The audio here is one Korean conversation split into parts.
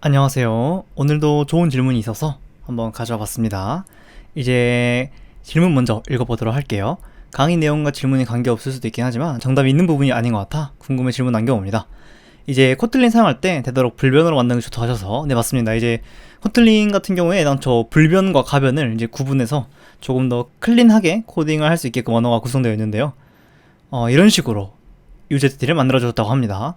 안녕하세요. 오늘도 좋은 질문이 있어서 한번 가져와 봤습니다. 이제 질문 먼저 읽어보도록 할게요. 강의 내용과 질문이 관계없을 수도 있긴 하지만 정답이 있는 부분이 아닌 것 같아 궁금해 질문 남겨봅니다. 이제 코틀린 사용할 때 되도록 불변으로 만드는 게 좋다고 하셔서 네, 맞습니다. 이제 코틀린 같은 경우에 저 불변과 가변을 이제 구분해서 조금 더 클린하게 코딩을 할 수 있게끔 언어가 구성되어 있는데요. 이런 식으로 UZT를 만들어줬다고 합니다.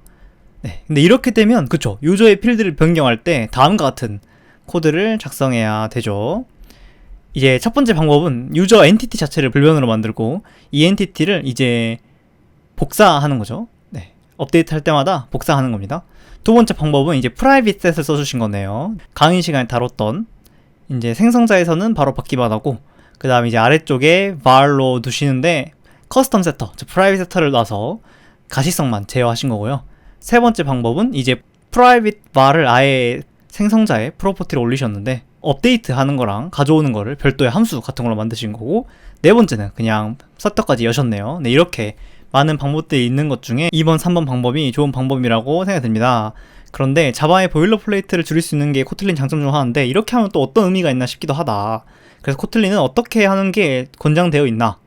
네, 근데 이렇게 되면 그쵸, 유저의 필드를 변경할 때 다음과 같은 코드를 작성해야 되죠. 이제 첫 번째 방법은 유저 엔티티 자체를 불변으로 만들고 이 엔티티를 이제 복사하는 거죠. 네, 업데이트 할 때마다 복사하는 겁니다. 두 번째 방법은 이제 프라이빗 셋을 써주신 거네요. 강의 시간에 다뤘던 이제 생성자에서는 바로 받기만 하고 그 다음 이제 아래쪽에 var로 두시는데 커스텀 세터, 즉 프라이빗 세터를 놔서 가시성만 제어하신 거고요. 세 번째 방법은 이제 private var을 아예 생성자에 프로퍼티를 올리셨는데 업데이트 하는 거랑 가져오는 거를 별도의 함수 같은 걸로 만드신 거고, 네 번째는 그냥 서터까지 여셨네요. 네, 이렇게 많은 방법들이 있는 것 중에 2번, 3번 방법이 좋은 방법이라고 생각이 듭니다. 그런데 자바의 보일러플레이트를 줄일 수 있는 게 코틀린 장점 중 하나인데 이렇게 하면 또 어떤 의미가 있나 싶기도 하다. 그래서 코틀린은 어떻게 하는 게 권장되어 있나,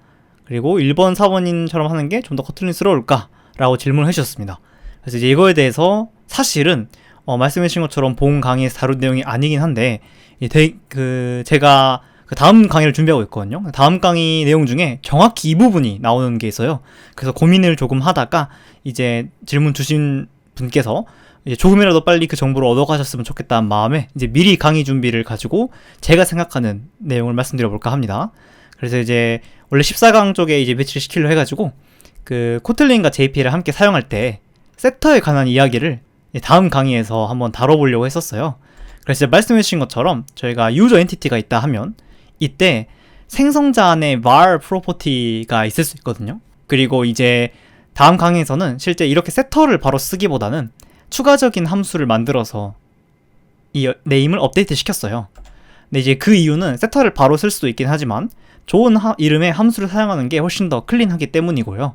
그리고 1번, 4번인처럼 하는 게 좀 더 코틀린스러울까? 라고 질문을 해주셨습니다. 그래서 이제 이거에 대해서 사실은 말씀해주신 것처럼 본 강의에서 다룬 내용이 아니긴 한데 제가 그 다음 강의를 준비하고 있거든요. 다음 강의 내용 중에 정확히 이 부분이 나오는 게 있어요. 그래서 고민을 조금 하다가 이제 질문 주신 분께서 이제 조금이라도 빨리 그 정보를 얻어가셨으면 좋겠다는 마음에 이제 미리 강의 준비를 가지고 제가 생각하는 내용을 말씀드려볼까 합니다. 그래서 이제 원래 14강 쪽에 이제 배치를 시키려 해가지고 그 코틀린과 JP를 함께 사용할 때 세터에 관한 이야기를 다음 강의에서 한번 다뤄보려고 했었어요. 그래서 말씀해주신 것처럼 저희가 유저 엔티티가 있다 하면 이때 생성자 안에 var 프로퍼티가 있을 수 있거든요. 그리고 이제 다음 강의에서는 실제 이렇게 세터를 바로 쓰기보다는 추가적인 함수를 만들어서 이 네임을 업데이트 시켰어요. 근데 이제 그 이유는 세터를 바로 쓸 수도 있긴 하지만 좋은 이름의 함수를 사용하는 게 훨씬 더 클린하기 때문이고요.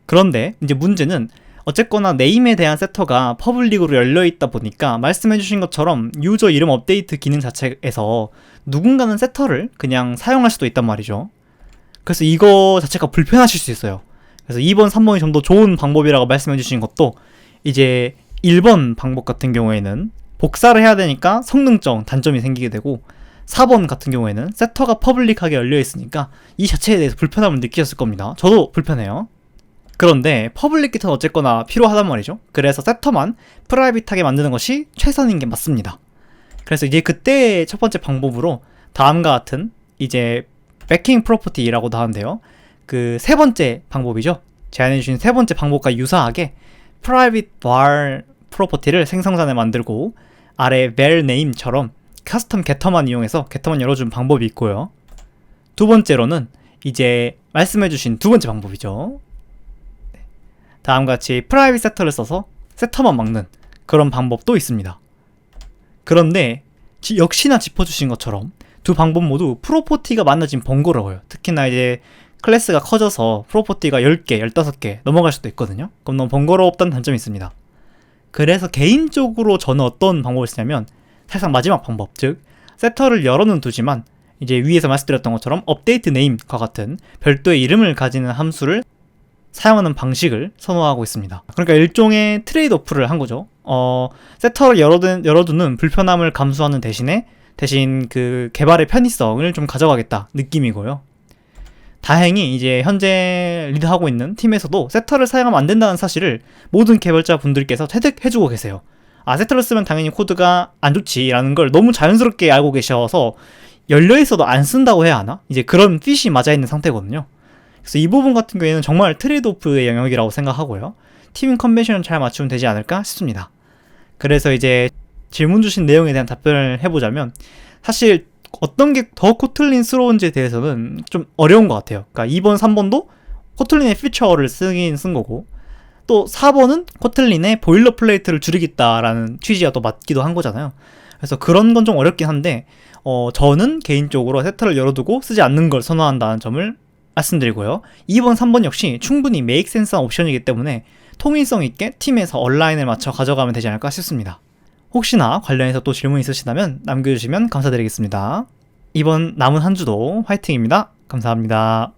그런데 이제 문제는 어쨌거나 네임에 대한 세터가 퍼블릭으로 열려있다 보니까 말씀해주신 것처럼 유저 이름 업데이트 기능 자체에서 누군가는 세터를 그냥 사용할 수도 있단 말이죠. 그래서 이거 자체가 불편하실 수 있어요. 그래서 2번, 3번이 좀 더 좋은 방법이라고 말씀해주신 것도 이제 1번 방법 같은 경우에는 복사를 해야 되니까 성능적 단점이 생기게 되고, 4번 같은 경우에는 세터가 퍼블릭하게 열려있으니까 이 자체에 대해서 불편함을 느끼셨을 겁니다. 저도 불편해요. 그런데 퍼블릭 기터는 어쨌거나 필요하단 말이죠. 그래서 세터만 프라이빗하게 만드는 것이 최선인 게 맞습니다. 그래서 이제 그때 첫 번째 방법으로 다음과 같은 이제 backing property라고도 하는데요. 그 세 번째 방법이죠. 제안해주신 세 번째 방법과 유사하게 private var 프로퍼티를 생성자 안에 만들고 아래 var name처럼 커스텀 getter만 이용해서 getter만 열어준 방법이 있고요. 두 번째로는 이제 말씀해주신 두 번째 방법이죠. 다음같이 프라이빗 세터를 써서 세터만 막는 그런 방법도 있습니다. 그런데 역시나 짚어주신 것처럼 두 방법 모두 프로퍼티가 많아진 번거로워요. 특히나 이제 클래스가 커져서 프로퍼티가 10개, 15개 넘어갈 수도 있거든요. 그럼 너무 번거롭다는 단점이 있습니다. 그래서 개인적으로 저는 어떤 방법을 쓰냐면 사실상 마지막 방법, 즉 세터를 열어는 두지만 이제 위에서 말씀드렸던 것처럼 업데이트 네임과 같은 별도의 이름을 가지는 함수를 사용하는 방식을 선호하고 있습니다. 그러니까 일종의 트레이드 오프를 한 거죠. 세터를 열어두는 불편함을 감수하는 대신 그 개발의 편의성을 좀 가져가겠다 느낌이고요. 다행히 이제 현재 리드하고 있는 팀에서도 세터를 사용하면 안 된다는 사실을 모든 개발자 분들께서 체득해주고 계세요. 세터를 쓰면 당연히 코드가 안 좋지라는 걸 너무 자연스럽게 알고 계셔서 열려있어도 안 쓴다고 해야 하나? 이제 그런 핏이 맞아있는 상태거든요. 그래서 이 부분 같은 경우에는 정말 트레이드 오프의 영역이라고 생각하고요. 팀 컨벤션을 잘 맞추면 되지 않을까 싶습니다. 그래서 이제 질문 주신 내용에 대한 답변을 해보자면 사실 어떤 게 더 코틀린스러운지에 대해서는 좀 어려운 것 같아요. 그러니까 2번, 3번도 코틀린의 피처를 쓰긴 쓴 거고, 또 4번은 코틀린의 보일러플레이트를 줄이겠다라는 취지가 또 맞기도 한 거잖아요. 그래서 그런 건 좀 어렵긴 한데 저는 개인적으로 세터를 열어두고 쓰지 않는 걸 선호한다는 점을 말씀드리고요. 2번, 3번 역시 충분히 make sense한 옵션이기 때문에 통일성 있게 팀에서 얼라인을 맞춰 가져가면 되지 않을까 싶습니다. 혹시나 관련해서 또 질문 있으시다면 남겨주시면 감사드리겠습니다. 이번 남은 한 주도 화이팅입니다. 감사합니다.